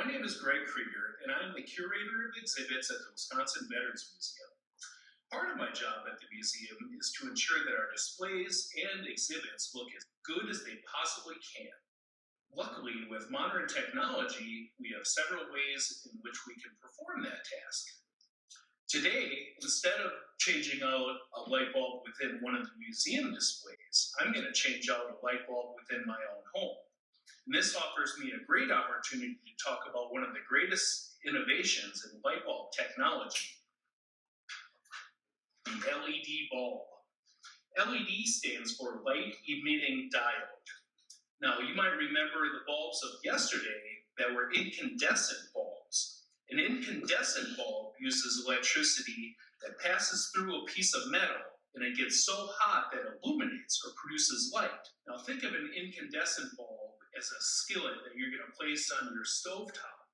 My name is Greg Krieger, and I'm the curator of exhibits at the Wisconsin Veterans Museum. Part of my job at the museum is to ensure that our displays and exhibits look as good as they possibly can. Luckily, with modern technology, we have several ways in which we can perform that task. Today, instead of changing out a light bulb within one of the museum displays, I'm going to change out a light bulb within my own home. And this offers me a great opportunity to talk about one of the greatest innovations in light bulb technology, the LED bulb. LED stands for light emitting diode. Now, you might remember the bulbs of yesterday that were incandescent bulbs. An incandescent bulb uses electricity that passes through a piece of metal, and it gets so hot that it illuminates or produces light. Now, think of an incandescent bulb as a skillet that you're going to place on your stovetop.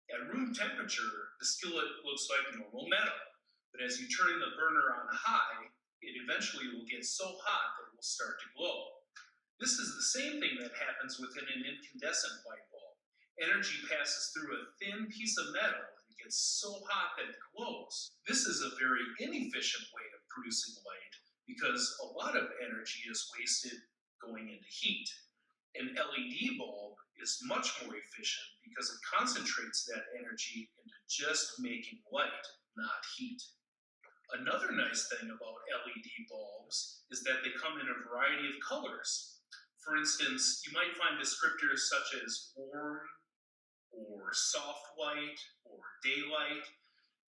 At room temperature, the skillet looks like normal metal, but as you turn the burner on high, it eventually will get so hot that it will start to glow. This is the same thing that happens within an incandescent light bulb. Energy passes through a thin piece of metal and it gets so hot that it glows. This is a very inefficient way of producing light because a lot of energy is wasted going into heat. An LED bulb is much more efficient because it concentrates that energy into just making light, not heat. Another nice thing about LED bulbs is that they come in a variety of colors. For instance, you might find descriptors such as warm or soft light or daylight.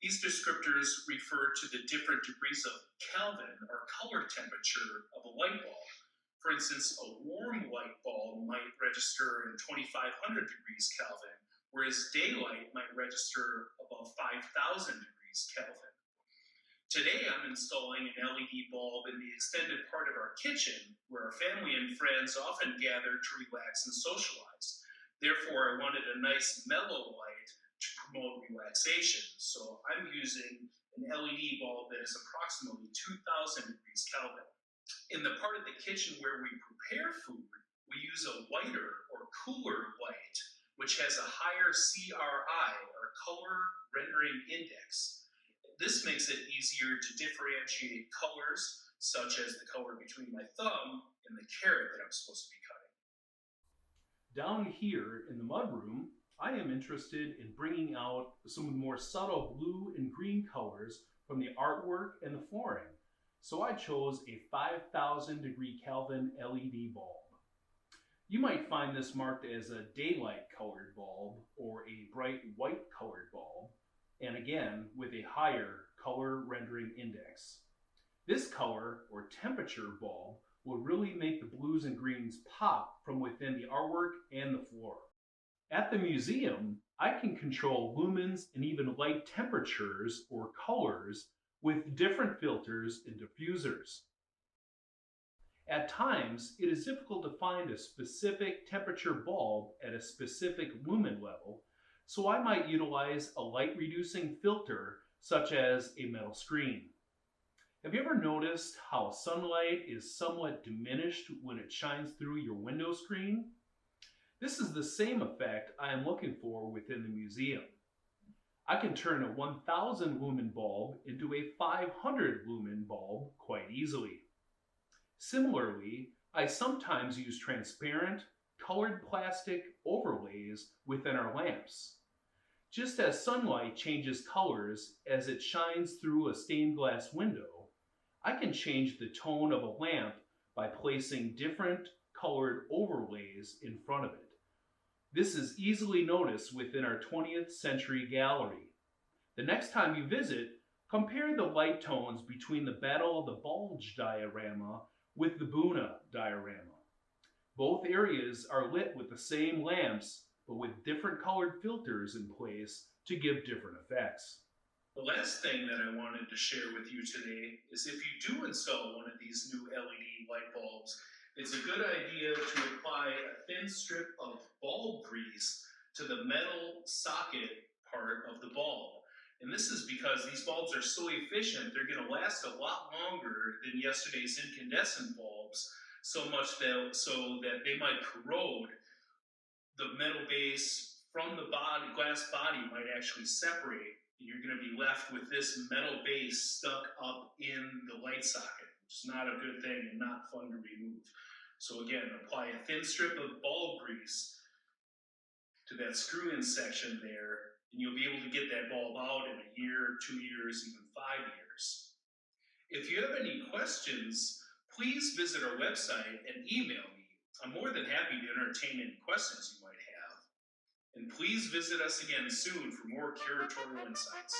These descriptors refer to the different degrees of Kelvin or color temperature of a light bulb. For instance, a warm light bulb might register in 2500 degrees Kelvin, whereas daylight might register above 5000 degrees Kelvin. Today, I'm installing an LED bulb in the extended part of our kitchen where our family and friends often gather to relax and socialize. Therefore, I wanted a nice mellow light to promote relaxation, so I'm using an LED bulb that is approximately 2000 degrees Kelvin. In the part of the kitchen where we prepare food, we use a whiter or cooler light, which has a higher CRI or color rendering index. This makes it easier to differentiate colors, such as the color between my thumb and the carrot that I'm supposed to be cutting. Down here in the mudroom, I am interested in bringing out some of the more subtle blue and green colors from the artwork and the flooring. So I chose a 5000 degree Kelvin LED bulb. You might find this marked as a daylight colored bulb or a bright white colored bulb, and again with a higher color rendering index. This color or temperature bulb will really make the blues and greens pop from within the artwork and the floor. At the museum, I can control lumens and even light temperatures or colors with different filters and diffusers. At times, it is difficult to find a specific temperature bulb at a specific lumen level, so I might utilize a light-reducing filter such as a metal screen. Have you ever noticed how sunlight is somewhat diminished when it shines through your window screen? This is the same effect I am looking for within the museum. I can turn a 1000 lumen bulb into a 500 lumen bulb quite easily. Similarly, I sometimes use transparent, colored plastic overlays within our lamps. Just as sunlight changes colors as it shines through a stained glass window, I can change the tone of a lamp by placing different colored overlays in front of it. This is easily noticed within our 20th century gallery. The next time you visit, compare the light tones between the Battle of the Bulge diorama with the Buna diorama. Both areas are lit with the same lamps, but with different colored filters in place to give different effects. The last thing that I wanted to share with you today is if you do install one of these new LED light bulbs, it's a good idea to apply a thin strip of bulb grease to the metal socket part of the bulb. And this is because these bulbs are so efficient, they're going to last a lot longer than yesterday's incandescent bulbs, so that they might corrode the metal base from the glass body might actually separate, and you're going to be left with this metal base stuck up in the light socket, which is not a good thing and not fun to remove. So again, apply a thin strip of bulb grease to that screw-in section there, and you'll be able to get that bulb out in a year, 2 years, even 5 years. If you have any questions, please visit our website and email me. I'm more than happy to entertain any questions you might have. And please visit us again soon for more curatorial insights.